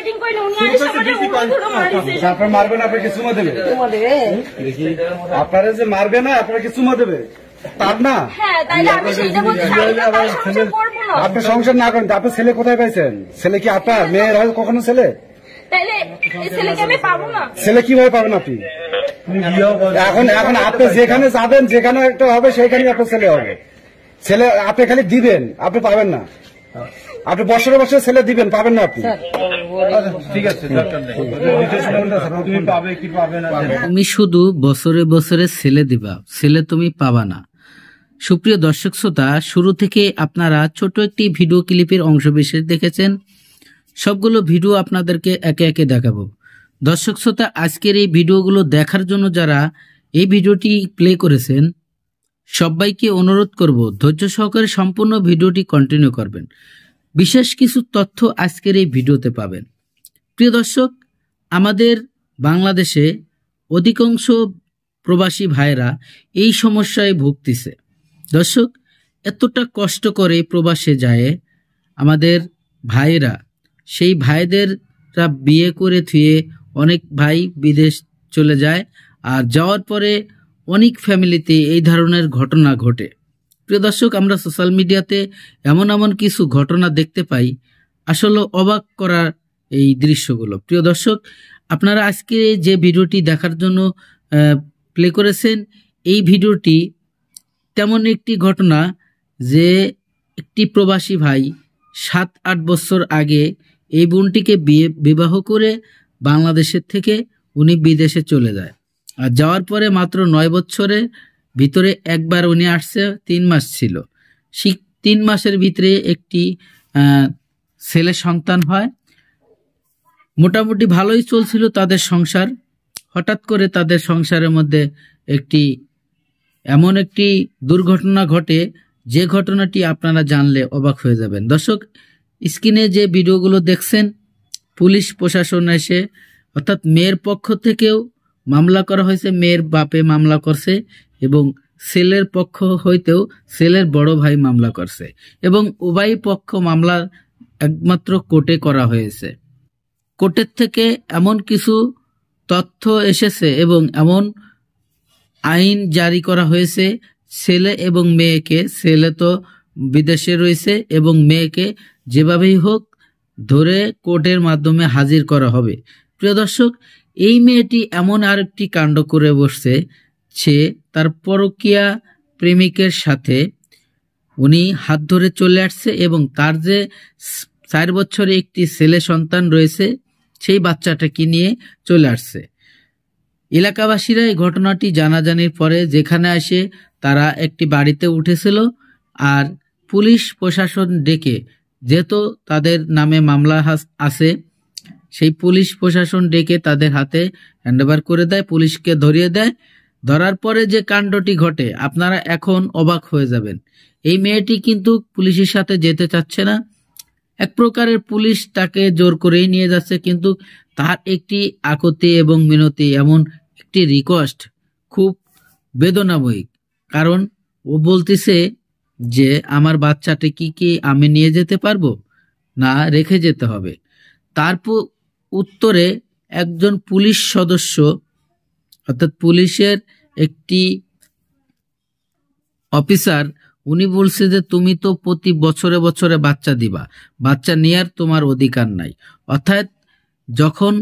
Marketing কইলে উনি আইসা আমারে উড়ো মারিছে। আপনার মারবে না, আপনাকে চুমা দেবে। দেখি আপনারা যে মারবে না, আপনাকে চুমা দেবে তার না। হ্যাঁ, তাইলে আমি সেইটা বলছি, সংসার করব না। আপনি সংসার না করেন, আপনার ছেলে কোথায় পাইছেন? ছেলে কি আপনার মেয়ের হয় কখনো ছেলে? তাইলে এই ছেলেকে আমি পাবো না। ছেলে কিভাবে পাবেন আপনি? এখন আপনি যেখানে যাবেন, যেখানে একটা হবে সেখানে আপনার ছেলে হবে। ছেলে আপনি খালি দিবেন, আপনি পাবেন না। আপনি বছরে বছরে ছেলে দিবেন, পাবেন না আপনি। ঠিক আছে, তুমি পাবে কি পাবে না। তুমি শুধু বছরে বছরে ছেলে দিবা, ছেলে তুমি পাবা না। সুপ্রিয় দর্শক শ্রোতা, শুরু থেকে আপনারা ছোট একটি ভিডিও ক্লিপের অংশবিশেষ দেখেছেন। সবগুলো ভিডিও আপনাদেরকে একে একে দেখাবো। দর্শক শ্রোতা, আজকের এই ভিডিওগুলো দেখার জন্য যারা এই ভিডিওটি প্লে করেছেন সবাইকে অনুরোধ করব ধৈর্য সহকারে সম্পূর্ণ ভিডিওটি কন্টিনিউ করবেন। বিশেষ কিছু তথ্য আজকের এই ভিডিওতে পাবেন। প্রিয় দর্শক, আমাদের বাংলাদেশে অধিকাংশ প্রবাসী ভাইরা এই সমস্যায় ভুগতেছে। দর্শক, এতটা কষ্ট করে প্রবাসে যায় আমাদের ভাইরা, সেই ভাইদেররা বিয়ে করে থুয়ে অনেক ভাই বিদেশ চলে যায়, আর যাওয়ার পরে অনেক ফ্যামিলিতে এই ধরনের ঘটনা ঘটে। প্রিয় দর্শক, আমরা সোশ্যাল মিডিয়াতে এমন এমন কিছু ঘটনা দেখতে পাই, আসলে অবাক করার এই দৃশ্যগুলো। প্রিয় দর্শক, আপনারা আজকে যে ভিডিওটি দেখার জন্য প্লে করেছেন, এই ভিডিওটি তেমন একটি ঘটনা যে একটি প্রবাসী ভাই 7-8 বছর আগে এই বোনটিকে বিবাহ করে বাংলাদেশের থেকে উনি বিদেশে চলে যায়। আর যাওয়ার পরে মাত্র 9 বছরের ভিতরে একবার উনি আসছে, 3 মাস ছিল। সেই 3 মাসের ভিতরে একটি ছেলে সন্তান হয়। মোটামুটি ভালোই চলছিল তাদের সংসার। হঠাৎ করে তাদের সংসারের মধ্যে এমন একটি দুর্ঘটনা ঘটে, যে ঘটনাটি আপনারা জানলে অবাক হয়ে যাবেন। দর্শক, স্ক্রিনে যে ভিডিওগুলো দেখছেন, পুলিশ প্রশাসন এসে, অর্থাৎ মেয়ের পক্ষ থেকেও মামলা করা হয়েছে, মেয়ের বাপে মামলা করছে, এবং ছেলের পক্ষ হইতেও ছেলের বড় ভাই মামলা করছে, এবং উভয় পক্ষ মামলা একমাত্র কোর্টে করা হয়েছে। কোর্টের থেকে এমন কিছু তথ্য এসেছে এবং এমন আইন জারি করা হয়েছে, ছেলে এবং মেয়েকে, ছেলে তো বিদেশে রয়েছে, এবং মেয়েকে যেভাবেই হোক ধরে কোর্টের মাধ্যমে হাজির করা হবে। প্রিয় দর্শক, এই মেয়েটি এমন আরেকটি কাণ্ড করে বসছে, সে তার পরকীয়া প্রেমিকের সাথে উনি হাত ধরে চলে আসছে, এবং তার যে 4 বছরে একটি ছেলে সন্তান রয়েছে, সেই বাচ্চাটাকে নিয়ে চলে আসছে। এলাকাবাসীরা এই ঘটনাটি জানাজানির পরে যেখানে আসে, তারা একটি বাড়িতে উঠেছিল, আর পুলিশ প্রশাসন ডেকে, যেহেতু তাদের নামে মামলা আছে, সেই পুলিশ প্রশাসন ডেকে তাদের হাতে হ্যান্ডওভার করে দেয়, পুলিশকে ধরিয়ে দেয়। ধরার পরে যে কাণ্ডটি ঘটে, আপনারা এখন অবাক হয়ে যাবেন। এই মেয়েটি কিন্তু পুলিশের সাথে যেতে চাচ্ছে না, এক প্রকারের পুলিশ তাকে জোর করেই নিয়ে যাচ্ছে, কিন্তু তার একটি আকুতি এবং মিনতি, এমন একটি রিকোয়েস্ট খুব বেদনাময়ী। কারণ ও বলতেছে যে আমার বাচ্চাটি কি আমি নিয়ে যেতে পারবো না, রেখে যেতে হবে। তারপর উত্তরে একজন পুলিশ সদস্য, অর্থাৎ পুলিশের একটি অফিসার, উনি বলছে যে তুমি তো প্রতি বছরে বছরে বাচ্চা দিবা, বাচ্চা নেয়ার তোমার অধিকার নাই। অর্থাৎ যখন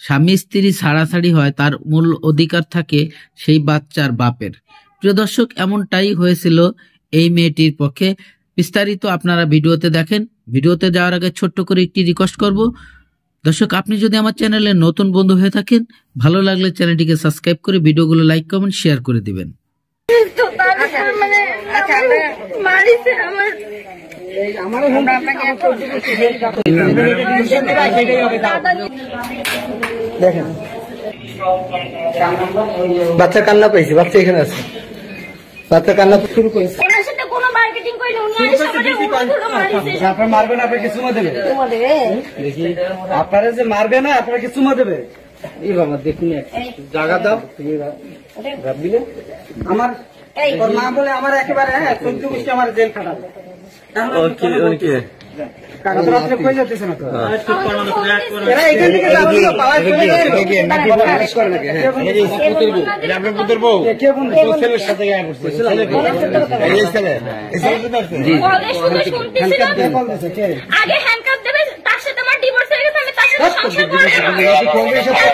স্বামী স্ত্রী ছাড়াছাড়ি হয়, তার মূল অধিকার থাকে সেই বাচ্চার বাপের। প্রিয় দর্শক, এমনটাই হয়েছিল এই মেয়েটির পক্ষে। বিস্তারিত আপনারা ভিডিওতে দেখেন। ভিডিওতে যাওয়ার আগে ছোট্ট করে একটি রিকোয়েস্ট করব, দর্শক, আপনি যদি আমার চ্যানেলে নতুন বন্ধু হয়ে থাকেন, ভালো লাগলে চ্যানেলটিকে সাবস্ক্রাইব করে ভিডিওগুলো লাইক, কমেন্ট, শেয়ার করে দিবেন। দেখেন, বাচ্চা কান্না পাইছে, বাচ্চা এখানে আছে, বাচ্চা কান্না শুরু করেছে। আপনার মারবে না, আপনাকে চুমা দেবে। দেখি আপনারা যে মারবে না, আপনাকে চুমা দেবে। এই বাবা দেখুন, জায়গা দাও। আমার মা বলে আমার একেবারে চলতে বসে আমার জেল খাটাবে। কাকা তো রাত্রে কই যাচ্ছে না তো এরা এখান থেকে যাবে না পাওয়া করে নাকি করে নাকি এটা আপনার পুত্র বউ কে বন্ধু ছেলের সাথে গিয়ে পড়ছে এই ছেলে বলে শুধু শুনতেছিল আগে হ্যান্ডকাপ দেবে তার সাথে আমার ডিভোর্স হয়ে গেছে আমি তার সাথে সংসার করব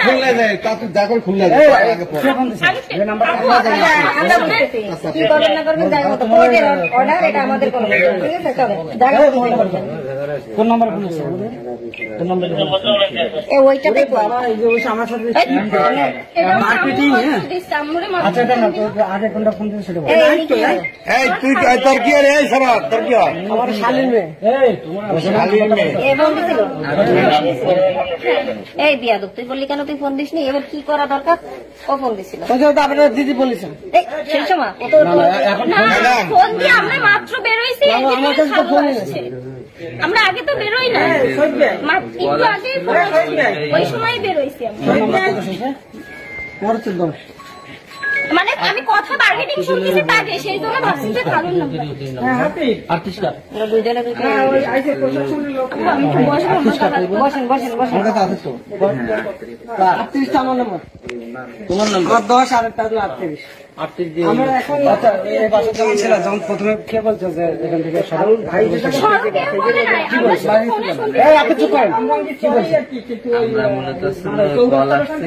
খুললে যায় তা তো দেখো খুললে যায় কে বন্ধু যে নাম্বারটা আমরা জানি কি করবেন না করবেন যাই মতো কোর্টের অর্ডার এটা আমাদের কোনো ঠিক আছে চলো জায়গা মতো করবেন কোন নাম্বার বলেছে কোন নাম্বার ওইটাতে তো এই যে ওই আমার সাথে মার্কেটিং হ্যাঁ আচ্ছা এটা না তো আগে কোনটা ফোন দিয়েছিল এই তুই তোর কি রে এই সরা তোর কি হয় আমার শালীন মেয়ে এই তোমার শালীন মেয়ে এবং দিছিল এই বিয়াদব তুই বললি কেন তুই ফোন দিসনি এবার কি করা দরকার ও ফোন দিছিল তো আপনারা দিদি বলেছেন এই সেই সময় ও তো ফোন দিয়ে আমরা মাত্র বের হইছি আমার কাছে তো ফোন এসেছে আমরা আগে তো বের হই না একটু আগে ওই সময় বের হইছি আমরা মানে আমি কথা বার্গেটিং শুনতেছি তাকে সেই জন্য ভাবছি যে ভালো না ওরা দুইজনে বসেন বসেন বসেন আমার কাছে আছে তো 38 টা আমার নাম্বার তোমার নাম্বার 10 আর একটা 38 38 দিয়ে আমরা এখন আচ্ছা এই বাসা যখন ছিল যখন প্রথমে কে বলছো যে এখান থেকে সরল ভাই কি বলছ এই আপনি চুপ করেন কি বলছ আমরা মূলত কল আসছে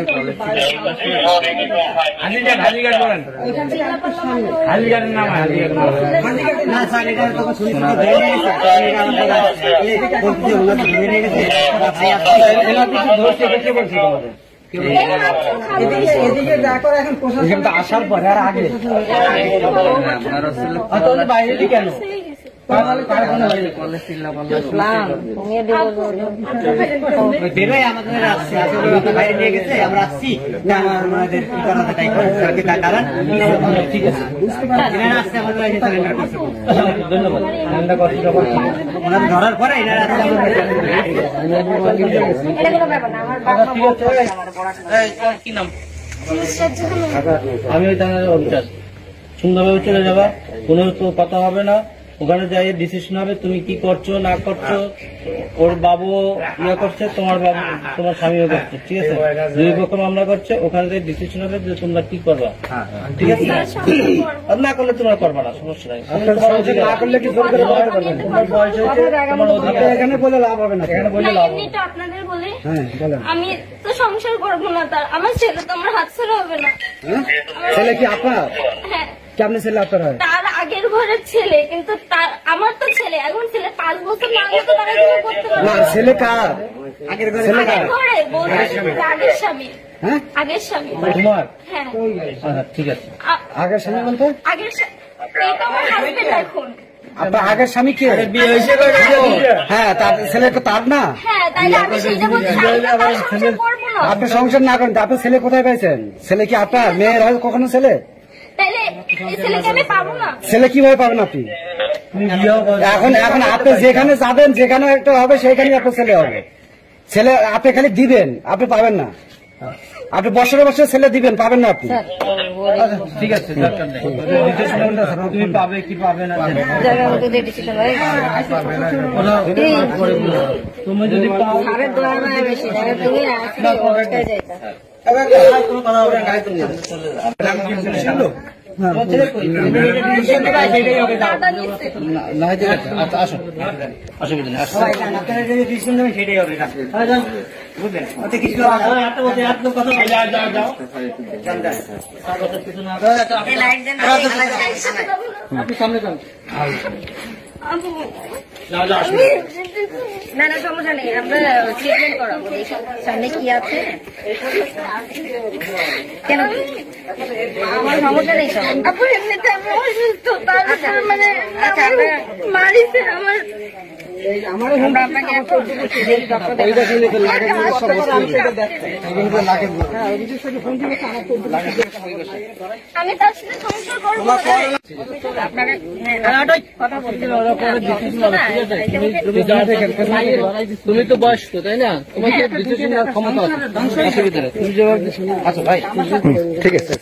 হালিঘাট বলেন হালিঘাটের নাম হালিঘাট না স্যার এটা তো শুনি ধরে নিয়েছে এটা বলতে ওরা ধরে নিয়েছে এলা কিছু ধরছে কে বলছে তোমাদের এদিকে দেখো এখন প্রশাসন তো আসার পরে আর আগে আপনার আসলে তাহলে বাইরে কেন বাইরে নিয়ে গেছে আমরা আসছি না আমাদের ঠিক আছে ধন্যবাদ ওনাদের ধরার পরে এটা কোনো ব্যাপার না আমার বাবা মা বলতে আমার পড়াশোনা কি নাম আমি ওই থানার অফিসার সুন্দরভাবে চলে যাবা কোনো তো কথা হবে না ওখানে যাই ডিসিশন হবে তুমি কি করছো না করছো ওর বাবু ইয়ে করছে তোমার বাবু তোমার স্বামীও করছে ঠিক আছে দুই পক্ষ মামলা করছে ওখানে যাই ডিসিশন হবে যে তোমরা কি করবা ঠিক আছে আর না করলে তোমরা করবা না সমস্যা নাই না করলে কি জোর করে বলাতে পারবেন তোমার বয়স হয়েছে তোমার অধিকার এখানে বলে লাভ হবে না এখানে বলে লাভ হবে এমনিটা আপনাদের বলে হ্যাঁ বলেন আমি তো সংসার করবো না তার আমার ছেলে তো আমার হাত ছাড়া হবে না ছেলে কি আপনার হ্যাঁ কেমন ছেলে আপনার হয় তার আগের ঘরের ছেলে কিন্তু আমার তো ছেলে এখন ছেলে 5 বছর না হলে তো তারা কিছু করতে পারবে না না ছেলে কার আগের ছেলে আগের কার ঘরে আগের স্বামী হ্যাঁ আগের স্বামী তোমার হ্যাঁ আচ্ছা ঠিক আছে আগের স্বামী বলতে আগের এই তো আমার হাজবেন্ড এখন আপনার আগের স্বামী কে বিয়ে হয়েছে হ্যাঁ তার ছেলে তো তার না হ্যাঁ তাইলে আমি সেইটা বলছি আমি তো তার সংসার করবো না আপনি সংসার না করেন আপনার ছেলে কোথায় পাইছেন ছেলে কি আপনার মেয়ের হয় কখনো ছেলে তাইলে এই ছেলেকে আমি পাবো না ছেলে কিভাবে পাবেন আপনি এখন এখন আপনি যেখানে যাবেন যেখানে একটা হবে সেখানে আপনার ছেলে হবে ছেলে আপনি খালি দিবেন আপনি পাবেন না আপনি বছরে বছরে ছেলে দিবেন পাবেন না আপনি ঠিক আছে দরকার নেই তুমি পাবে কি পাবে না জায়গা মতো দিয়ে ডিসিশন হয় তুমি যদি পাও আরে দোয়ার মায়া বেশি জায়গা তুমি আসলে ওটাই যাইতা না ঠিক আছে আচ্ছা আসো অসুবিধা নেই আসো সেটাই হবে বুঝলেন কিছু এই লাইট দেন আপনি সামনে যান না না সমস্যা নেই আমরা ট্রিটমেন্ট করাবো সামনে কি আছে কেন আমার সমস্যা নেই সব আপু এমনিতে আমি অসুস্থ তার মানে মারিছে আমার আমরা আপনাকে একটু আমি তার সাথে সংসার করবো না। কথা বলতে তুমি তো বয়স্ক তাই না তোমাকে ডিসিশন নেওয়ার ক্ষমতা আছে অসুবিধা নেই তুমি জবাব আচ্ছা ভাই ঠিক আছে